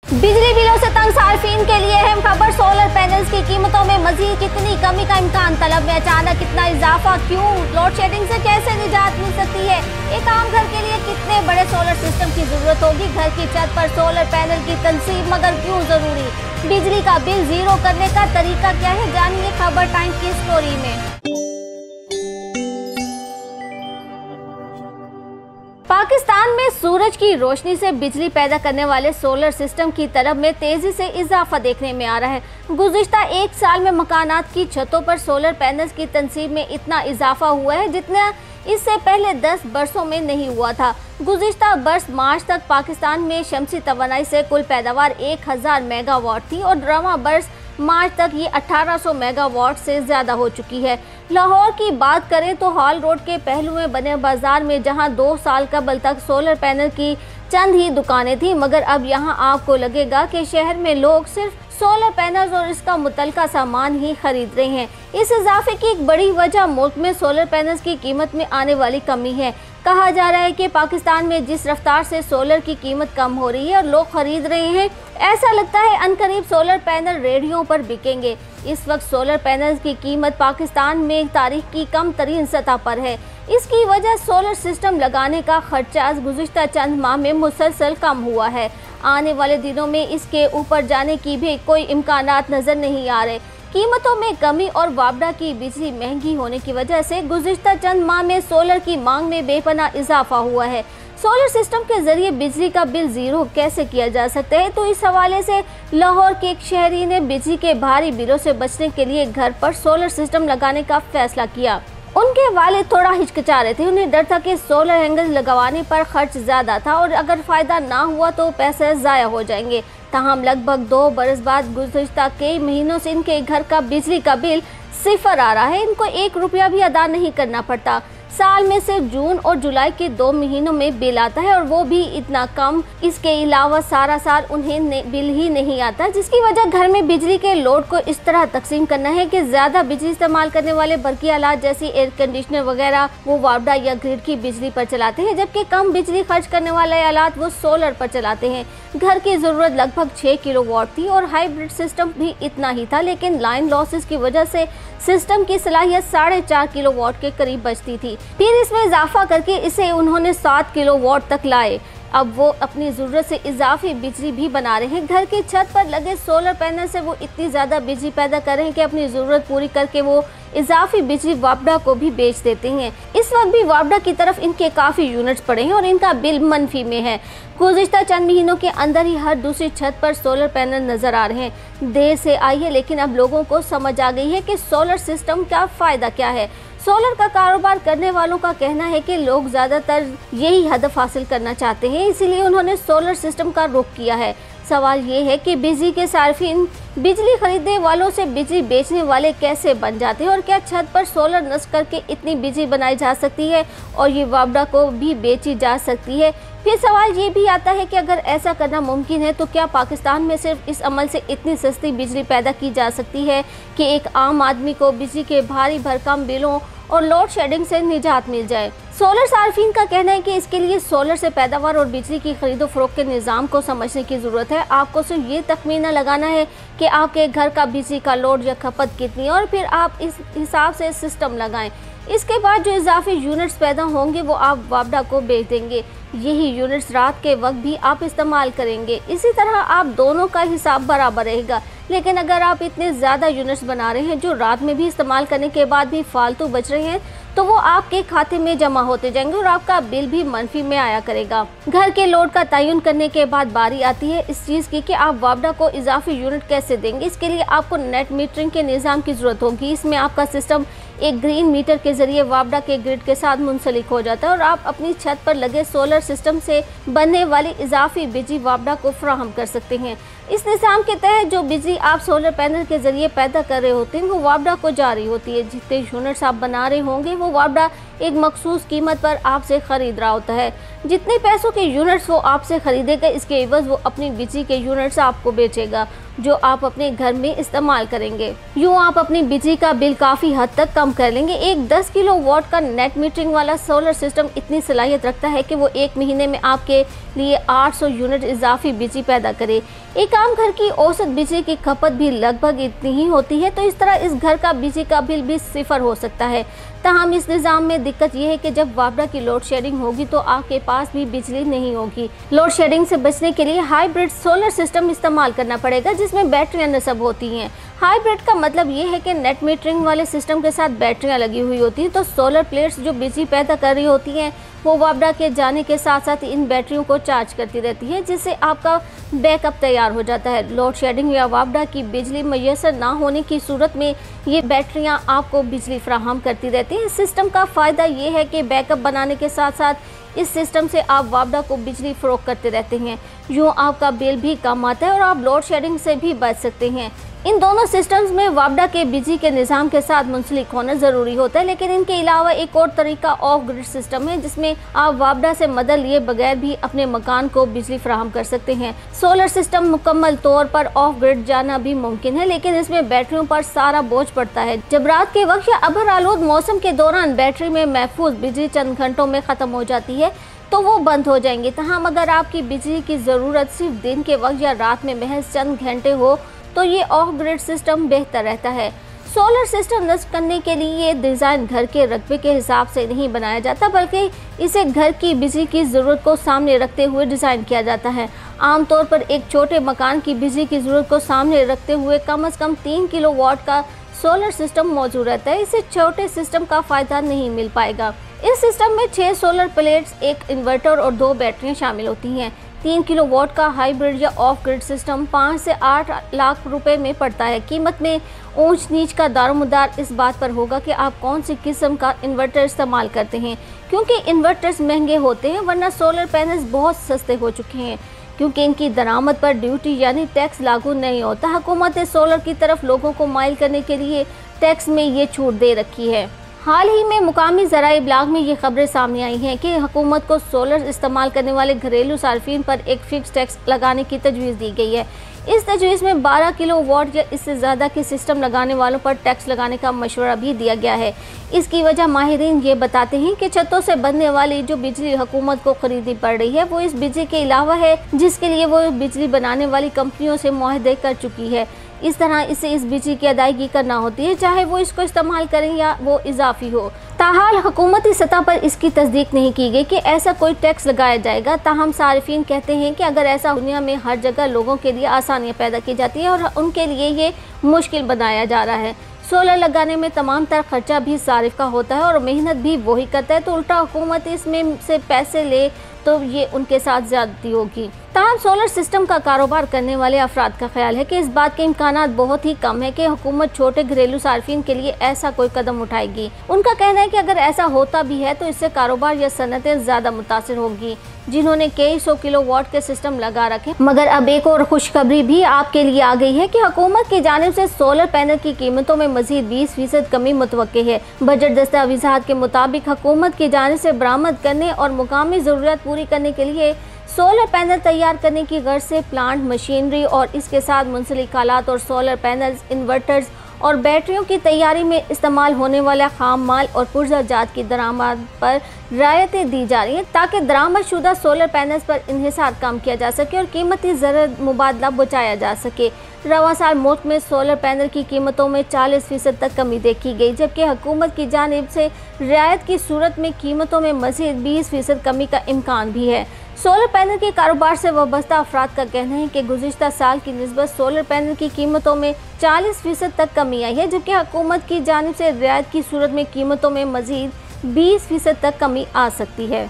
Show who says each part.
Speaker 1: बिजली बिलों से तंग सार्फिन के लिए अहम खबर। सोलर पैनल्स की कीमतों में मजीद कितनी कमी का इम्कान, तलब में अचानक कितना इजाफा, क्यों, लोड शेडिंग से कैसे निजात मिल सकती है, एक आम घर के लिए कितने बड़े सोलर सिस्टम की जरूरत होगी, घर की छत पर सोलर पैनल की तंसीब मगर क्यों जरूरी, बिजली का बिल जीरो करने का तरीका क्या है, जानिए खबर टाइम की स्टोरी में। पाकिस्तान में सूरज की रोशनी से बिजली पैदा करने वाले सोलर सिस्टम की तरफ में तेजी से इजाफा देखने में आ रहा है। गुज़िश्ता एक साल में मकानात की छतों पर सोलर पैनल्स की तनसीब में इतना इजाफा हुआ है जितना इससे पहले 10 बरसों में नहीं हुआ था। गुज़िश्ता बरस मार्च तक पाकिस्तान में शमसी तवानाई से कुल पैदावार 1000 मेगावाट थी और रवां बरस मार्च तक ये 1800 मेगावाट से ज़्यादा हो चुकी है। लाहौर की बात करें तो हॉल रोड के पहलू में बने बाजार में जहां 2 साल कबल तक सोलर पैनल की चंद ही दुकानें थी, मगर अब यहां आपको लगेगा कि शहर में लोग सिर्फ सोलर पैनल्स और इसका मुतलका सामान ही खरीद रहे हैं। इस इजाफे की एक बड़ी वजह मुल्क में सोलर पैनल्स की कीमत में आने वाली कमी है। कहा जा रहा है कि पाकिस्तान में जिस रफ्तार से सोलर की कीमत कम हो रही है और लोग खरीद रहे हैं, ऐसा लगता है अनकरीब सोलर पैनल रेडियो पर बिकेंगे। इस वक्त सोलर पैनल्स की कीमत पाकिस्तान में तारीख की कम तरीन सतह पर है। इसकी वजह सोलर सिस्टम लगाने का खर्चा गुज़िश्ता चंद माह में मुसलसल कम हुआ है। आने वाले दिनों में इसके ऊपर जाने की भी कोई इम्कानात नज़र नहीं आ रहे। कीमतों में कमी और वापडा की बिजली महंगी होने की वजह से गुज़िश्ता चंद माह में सोलर की मांग में बेपनाह इजाफा हुआ है। सोलर सिस्टम के जरिए बिजली का बिल जीरो कैसे किया जा सकता है, तो इस हवाले से लाहौर के एक शहरी ने बिजली के भारी बिलों से बचने के लिए घर पर सोलर सिस्टम लगाने का फैसला किया। उनके वालिद थोड़ा हिचकिचा रहे थे, उन्हें डर था कि सोलर एंगल लगवाने पर खर्च ज़्यादा था और अगर फ़ायदा ना हुआ तो पैसे ज़ाया हो जाएंगे। ताहम लगभग 2 बरस बाद गुज़िश्ता कई महीनों से इनके घर का बिजली का बिल सिफर आ रहा है। इनको 1 रुपया भी अदा नहीं करना पड़ता। साल में सिर्फ जून और जुलाई के 2 महीनों में बिल आता है और वो भी इतना कम। इसके अलावा सारा साल उन्हें बिल ही नहीं आता, जिसकी वजह घर में बिजली के लोड को इस तरह तकसीम करना है कि ज़्यादा बिजली इस्तेमाल करने वाले बरकी आलात जैसी एयर कंडीशनर वगैरह वो वापडा या ग्रिड की बिजली पर चलाते हैं, जबकि कम बिजली खर्च करने वाले आलात वो सोलर पर चलाते हैं। घर की ज़रूरत लगभग 6 किलोवाट थी और हाइब्रिड सिस्टम भी इतना ही था, लेकिन लाइन लॉसेस की वजह से सिस्टम की सलाहियत 4.5 किलोवाट के करीब बचती थी। फिर इसमें इजाफा करके इसे उन्होंने 7 किलोवाट तक लाए। अब वो अपनी ज़रूरत से इजाफी बिजली भी बना रहे हैं। घर की छत पर लगे सोलर पैनल से वो इतनी ज़्यादा बिजली पैदा कर रहे हैं कि अपनी ज़रूरत पूरी करके वो इजाफी बिजली वापडा को भी बेच देते हैं। इस वक्त भी वापडा की तरफ इनके काफ़ी यूनिट्स पड़े हैं और इनका बिल मनफी में है। गुज़िश्ता चंद महीनों के अंदर ही हर दूसरी छत पर सोलर पैनल नज़र आ रहे हैं। देर से आई है, लेकिन अब लोगों को समझ आ गई है कि सोलर सिस्टम का फ़ायदा क्या है। सोलर का कारोबार करने वालों का कहना है कि लोग ज़्यादातर यही हदफ हासिल करना चाहते हैं, इसीलिए उन्होंने सोलर सिस्टम का रुख किया है। सवाल ये है कि बिजली के सार्फिन बिजली खरीदने वालों से बिजली बेचने वाले कैसे बन जाते हैं और क्या छत पर सोलर नस्ब करके इतनी बिजली बनाई जा सकती है और ये वापडा को भी बेची जा सकती है। फिर सवाल ये भी आता है कि अगर ऐसा करना मुमकिन है तो क्या पाकिस्तान में सिर्फ इस अमल से इतनी सस्ती बिजली पैदा की जा सकती है कि एक आम आदमी को बिजली के भारी भरकम बिलों और लोड शेडिंग से निजात मिल जाए। सोलर सार्फिन का कहना है कि इसके लिए सोलर से पैदावार और बिजली की खरीदो फरोख्त के निज़ाम को समझने की ज़रूरत है। आपको सिर्फ ये तखमीना लगाना है कि आपके घर का बिजली का लोड या खपत कितनी है और फिर आप इस हिसाब से सिस्टम लगाएं। इसके बाद जो इजाफी यूनिट्स पैदा होंगे वो आप वापडा को बेच देंगे। यही यूनिट्स रात के वक्त भी आप इस्तेमाल करेंगे। इसी तरह आप दोनों का हिसाब बराबर रहेगा। लेकिन अगर आप इतने ज़्यादा यूनिट्स बना रहे हैं जो रात में भी इस्तेमाल करने के बाद भी फालतू बच रहे हैं, तो वो आपके खाते में जमा होते जाएंगे और आपका बिल भी मनफी में आया करेगा। घर के लोड का तयन करने के बाद बारी आती है इस चीज़ की कि आप वापडा को इजाफी यूनिट कैसे देंगे। इसके लिए आपको नेट मीटरिंग के निज़ाम की ज़रूरत होगी। इसमें आपका सिस्टम एक ग्रीन मीटर के जरिए वापडा के ग्रिड के साथ मुंसलिक हो जाता है और आप अपनी छत पर लगे सोलर सिस्टम से बनने वाली इजाफी बिजली वापडा को फराहम कर सकते हैं। इस निज़ाम के तहत जो बिजली आप सोलर पैनल के जरिए पैदा कर रहे होते हैं वो वापडा को जा रही होती है। जितने यूनिट्स आप बना रहे होंगे वो वापडा एक मखसूस कीमत पर आपसे खरीद रहा होता है। जितने पैसों के यूनिट्स वो आपसे खरीदेगा, इसके एवज वो अपनी बिजली के यूनिट्स आपको बेचेगा जो आप अपने घर में इस्तेमाल करेंगे। यूँ आप अपनी बिजली का बिल काफ़ी हद तक कम कर लेंगे। एक 10 किलोवाट का नेट मीटरिंग वाला सोलर सिस्टम इतनी सलाहियत रखता है कि वो एक महीने में आपके लिए 800 यूनिट इजाफी बिजली पैदा करे। एक आम घर की औसत बिजली की खपत भी लगभग इतनी ही होती है, तो इस तरह इस घर का बिजली का बिल भी सिफर हो सकता है। ताहम इस निज़ाम में दिक्कत यह है कि जब वापडा की लोड शेडिंग होगी तो आपके पास भी बिजली नहीं होगी। लोड शेडिंग से बचने के लिए हाइब्रिड सोलर सिस्टम इस्तेमाल करना पड़ेगा जिसमें बैटरियां नस्ब होती हैं। हाइब्रिड का मतलब ये है कि नेट मीटरिंग वाले सिस्टम के साथ बैटरियां लगी हुई होती हैं, तो सोलर प्लेट्स जो बिजली पैदा कर रही होती हैं वो वापडा के जाने के साथ साथ इन बैटरियों को चार्ज करती रहती है, जिससे आपका बैकअप तैयार हो जाता है। लोड शेडिंग या वापडा की बिजली मैसर ना होने की सूरत में ये बैटरियां आपको बिजली फराहम करती रहती हैं। इस सिस्टम का फ़ायदा ये है कि बैकअप बनाने के साथ साथ इस सिस्टम से आप वापडा को बिजली फ़रोख्त करते रहते हैं। यूँ आपका बिल भी कम आता है और आप लोड शेडिंग से भी बच सकते हैं। इन दोनों सिस्टम्स में वापडा के बिजली के निज़ाम के साथ मुंसलिक होना ज़रूरी होता है, लेकिन इनके अलावा एक और तरीका ऑफ ग्रिड सिस्टम है जिसमें आप वापडा से मदद लिए बगैर भी अपने मकान को बिजली फराहम कर सकते हैं। सोलर सिस्टम मुकम्मल तौर पर ऑफ ग्रिड जाना भी मुमकिन है, लेकिन इसमें बैटरियों पर सारा बोझ पड़ता है। जब रात के वक्त या अभर आलूद मौसम के दौरान बैटरी में महफूज बिजली चंद घंटों में ख़त्म हो जाती है तो वो बंद हो जाएंगी। तमाम अगर आपकी बिजली की ज़रूरत सिर्फ दिन के वक्त या रात में महज चंद घंटे हो तो ये ऑफ ग्रिड सिस्टम बेहतर रहता है। सोलर सिस्टम नस्ब करने के लिए ये डिज़ाइन घर के रकबे के हिसाब से नहीं बनाया जाता, बल्कि इसे घर की बिजली की ज़रूरत को सामने रखते हुए डिज़ाइन किया जाता है। आमतौर पर एक छोटे मकान की बिजली की ज़रूरत को सामने रखते हुए कम से कम 3 किलोवाट का सोलर सिस्टम मौजूद रहता है। इसे छोटे सिस्टम का फ़ायदा नहीं मिल पाएगा। इस सिस्टम में 6 सोलर प्लेट्स, एक इन्वर्टर और 2 बैटरियाँ शामिल होती हैं। 3 किलोवाट का हाइब्रिड या ऑफ ग्रिड सिस्टम 5 से 8 लाख रुपए में पड़ता है। कीमत में ऊंच नीच का दारोमदार इस बात पर होगा कि आप कौन सी किस्म का इन्वर्टर इस्तेमाल करते हैं, क्योंकि इन्वर्टर्स महंगे होते हैं, वरना सोलर पैनल्स बहुत सस्ते हो चुके हैं क्योंकि इनकी दरामद पर ड्यूटी यानी टैक्स लागू नहीं होता। हुकूमत ने सोलर की तरफ लोगों को माइल करने के लिए टैक्स में ये छूट दे रखी है। हाल ही में मुकामी ज़राए इब्लाग में ये खबरें सामने आई हैं कि हुकूमत को सोलर इस्तेमाल करने वाले घरेलू सार्फिन पर एक फ़िक्स टैक्स लगाने की तजवीज़ दी गई है। इस तजवीज़ में 12 किलोवाट या इससे ज़्यादा के सिस्टम लगाने वालों पर टैक्स लगाने का मशवरा भी दिया गया है। इसकी वजह माहिरीन ये बताते हैं कि छतों से बनने वाली जो बिजली हुकूमत को खरीदनी पड़ रही है वो इस बिजली के अलावा है जिसके लिए वो बिजली बनाने वाली कंपनियों से मुआहदे कर चुकी है। इस तरह इसे इस बिजली की अदायगी करना होती है, चाहे वो इसको इस्तेमाल करें या वो इजाफी हो। ताहाल हुकूमती सतह पर इसकी तस्दीक नहीं की गई कि ऐसा कोई टैक्स लगाया जाएगा। ताहम सारिफीन कहते हैं कि अगर ऐसा दुनिया में हर जगह लोगों के लिए आसानियाँ पैदा की जाती है और उनके लिए ये मुश्किल बनाया जा रहा है। सोलर लगाने में तमाम तर खर्चा भी सारिफ का होता है और मेहनत भी वही करता है, तो उल्टा हुकूमत इसमें से पैसे ले तो ये उनके साथ ज़्यादती होगी। ताहम सोलर सिस्टम का कारोबार करने वाले अफराद का ख्याल है कि इस बात के इम्कानात बहुत ही कम है कि हुकूमत छोटे घरेलू सार्फिन के लिए ऐसा कोई कदम उठाएगी। उनका कहना है कि अगर ऐसा होता भी है तो इससे कारोबार या सनतें ज़्यादा मुतासिर होगी जिन्होंने कई 100 किलोवाट के सिस्टम लगा रखे। मगर अब एक और खुशखबरी भी आपके लिए आ गई है कि हुकूमत की जानिब से सोलर पैनल की कीमतों में मजीद 20% कमी मुतवक्के है। बजट दस्तावेज़ात के मुताबिक हुकूमत की जानिब से बरामद करने और मुकामी ज़रूरत पूरी करने के लिए सोलर पैनल तैयार करने की गर्ज से प्लांट, मशीनरी और इसके साथ मुंसलिक आलात और सोलर पैनल्स, इन्वर्टर्स और बैटरियों की तैयारी में इस्तेमाल होने वाला खाम माल और पुर्जा जात की दरामद पर रियायतें दी जा रही हैं ताकि दरामदशुदा सोलर पैनल्स पर इन्हिसार कम किया जा सके और कीमती ज़र मुबादला बचाया जा सके। रवां साल मुल्क में सोलर पैनल की कीमतों में 40% तक कमी देखी गई, जबकि हुकूमत की जानिब से रियायत की सूरत में कीमतों में मज़ीद 20% कमी का इम्कान भी है। सोलर पैनल के कारोबार से वाबस्ता अफराद का कहना है कि गुज़िश्ता साल की निस्बत सोलर पैनल की कीमतों में 40% तक कमी आई है, जबकि हुकूमत की जानिब से रियायत की सूरत में कीमतों में मज़ीद 20% तक कमी आ सकती है।